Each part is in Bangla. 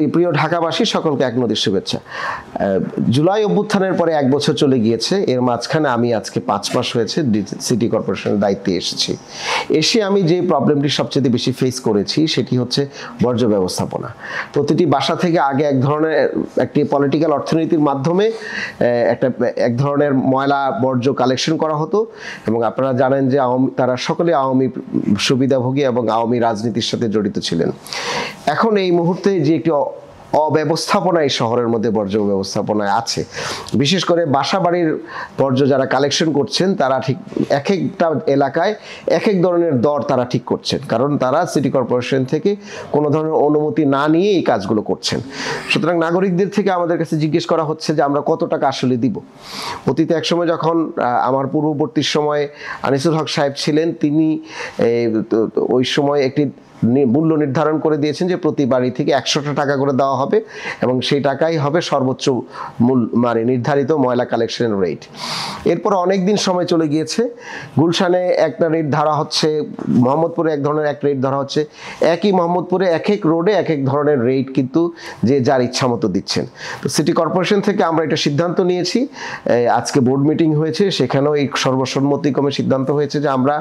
প্রিয় ঢাকাবাসী সকলকে এক নদীর শুভেচ্ছা। জুলাই অভ্যুত্থানের পরে 1 বছর চলে গিয়েছে। এর মাঝখানে আমি আজকে 5 মাস হয়েছে সিটি কর্পোরেশনের দায়িত্বে এসেছি। এসে আমি যে প্রবলেমটি সবচেয়ে বেশি ফেস করেছি সেটি হচ্ছে বর্জ্য ব্যবস্থাপনা। প্রতিটি বাসা থেকে আগে একটি পলিটিক্যাল অর্থনীতির মাধ্যমে এক ধরনের ময়লা বর্জ্য কালেকশন করা হতো এবং আপনারা জানেন যে তারা সকলে আওয়ামী সুবিধাভোগী এবং আওয়ামী রাজনীতির সাথে জড়িত ছিলেন। এখন এই মুহূর্তে যে একটি অব্যবস্থাপনা এই শহরের মধ্যে বর্জ্য ব্যবস্থাপনায় আছে, বিশেষ করে বাসা বাড়ির বর্জ্য যারা কালেকশন করছেন তারা ঠিক এক একটা এলাকায় এক এক ধরনের দর তারা ঠিক করছেন, কারণ তারা সিটি কর্পোরেশন থেকে কোনো ধরনের অনুমতি না নিয়ে এই কাজগুলো করছেন। সুতরাং নাগরিকদের থেকে আমাদের কাছে জিজ্ঞেস করা হচ্ছে যে আমরা কত টাকা আসলে দিব। অতীতে একসময় যখন আমার পূর্ববর্তী সময়ে আনিসুল হক সাহেব ছিলেন, তিনি ওই সময় একটি মূল্য নির্ধারণ করে দিয়েছেন যে প্রতি বাড়ি থেকে 100টা টাকা করে দেওয়া হবে এবং সেই টাকাই হবে সর্বোচ্চ মানে নির্ধারিত ময়লা কালেকশনের রেট। এরপর অনেক দিন সময় চলে গিয়েছে, গুলশানে একটা রেট ধরা হচ্ছে, মোহাম্মদপুরে এক ধরনের এক রেট ধরা হচ্ছে, একই মোহাম্মদপুরে এক এক রোডে এক এক ধরনের রেট কিন্তু যে যার ইচ্ছা মতো দিচ্ছেন। তো সিটি কর্পোরেশন থেকে আমরা এটা সিদ্ধান্ত নিয়েছি, আজকে বোর্ড মিটিং হয়েছে, সেখানেও এই সর্বসম্মতিক্রমে সিদ্ধান্ত হয়েছে যে আমরা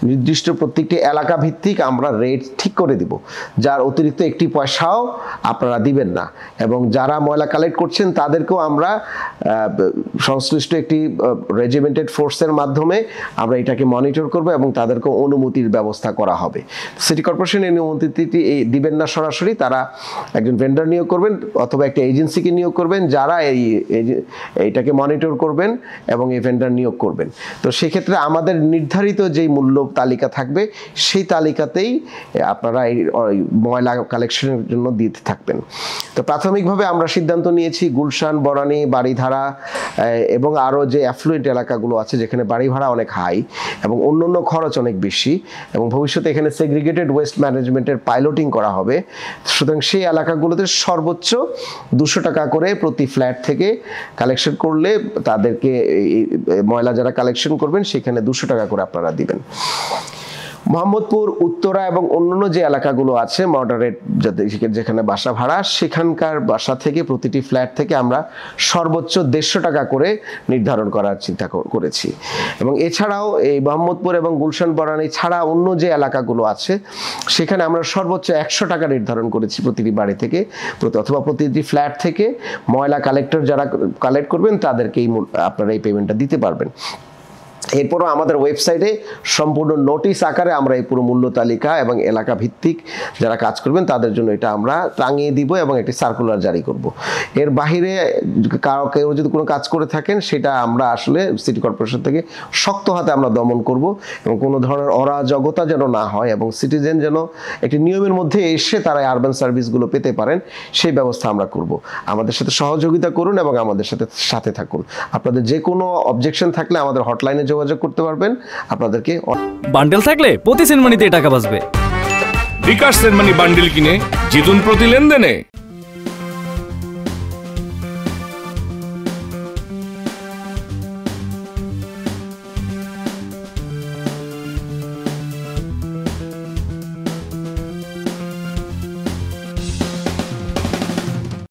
নির্দিষ্ট প্রত্যেকটি এলাকা ভিত্তিক আমরা রেট ঠিক করে দিব, যার অতিরিক্ত একটি পয়সাও আপনারা দিবেন না, এবং যারা ময়লা কালেক্ট করছেন তাদেরকেও আমরা সংশ্লিষ্ট একটি রেজিমেন্টেড ফোর্সের মাধ্যমে আমরা এটাকে মনিটর করব এবং তাদেরকে অনুমতির ব্যবস্থা করা হবে। সিটি কর্পোরেশন এই অনুমতিটি দিবেন না সরাসরি, তারা একজন ভেন্ডার নিয়োগ করবেন অথবা একটা এজেন্সিকে নিয়োগ করবেন যারা এইটাকে মনিটর করবেন এবং এই ভেন্ডার নিয়োগ করবেন। তো সেক্ষেত্রে আমাদের নির্ধারিত যেই মূল্য তালিকা থাকবে সেই তালিকাতেই আপনারা এই ময়লা কালেকশনের জন্য দিতে থাকবেন। তো প্রাথমিকভাবে আমরা সিদ্ধান্ত নিয়েছি গুলশান, বনানী, বাড়িধারা এবং আরও যে অ্যাফ্লুয়েন্ট এলাকাগুলো আছে যেখানে বাড়ি ভাড়া অনেক হাই এবং অন্যান্য খরচ অনেক বেশি এবং ভবিষ্যতে এখানে সেগ্রিগেটেড ওয়েস্ট ম্যানেজমেন্টের পাইলটিং করা হবে। সুতরাং সেই এলাকাগুলোতে সর্বোচ্চ 200 টাকা করে প্রতি ফ্ল্যাট থেকে কালেকশন করলে তাদেরকে ময়লা যারা কালেকশন করবেন সেখানে 200 টাকা করে আপনারা দিবেন। মোহাম্মদপুর, উত্তরা এবং অন্যান্য যে এলাকাগুলো আছে মডারেট যেখানে বাসা ভাড়া, সেখানকার বাসা থেকে প্রতিটি ফ্ল্যাট থেকে আমরা সর্বোচ্চ 150 টাকা করে নির্ধারণ করার চিন্তা করেছি। এবং এছাড়াও এই মোহাম্মদপুর এবং গুলশান, বনানী ছাড়া অন্য যে এলাকাগুলো আছে সেখানে আমরা সর্বোচ্চ 100 টাকা নির্ধারণ করেছি প্রতিটি বাড়ি থেকে অথবা প্রতিটি ফ্ল্যাট থেকে ময়লা কালেক্টর যারা কালেক্ট করবেন তাদেরকে আপনারা এই পেমেন্টটা দিতে পারবেন। এরপরও আমাদের ওয়েবসাইটে সম্পূর্ণ নোটিশ আকারে আমরা এই পুরো মূল্য তালিকা এবং এলাকা ভিত্তিক যারা কাজ করবেন তাদের জন্য এটা আমরা টাঙিয়ে দিব এবং একটি সার্কুলার জারি করব। এর বাহিরে কেউ যদি কোনো কাজ করে থাকেন সেটা আমরা আসলে সিটি কর্পোরেশন থেকে শক্ত হাতে আমরা দমন করব এবং কোনো ধরনের অরাজকতা যেন না হয় এবং সিটিজেন যেন একটি নিয়মের মধ্যে এসে তারা আরবান সার্ভিসগুলো পেতে পারেন সেই ব্যবস্থা আমরা করব। আমাদের সাথে সহযোগিতা করুন এবং আমাদের সাথে থাকুন। আপনাদের যে কোনো অবজেকশন থাকলে আমাদের হটলাইনে যোগাযোগ করতে পারবেন। আপনাদেরকে বান্ডেল থাকলে প্রতি সেনমানিতে টাকা বাঁচবে। বিকাশ সেনমানি বান্ডেল কিনে জিতুন প্রতি লেনদেনে।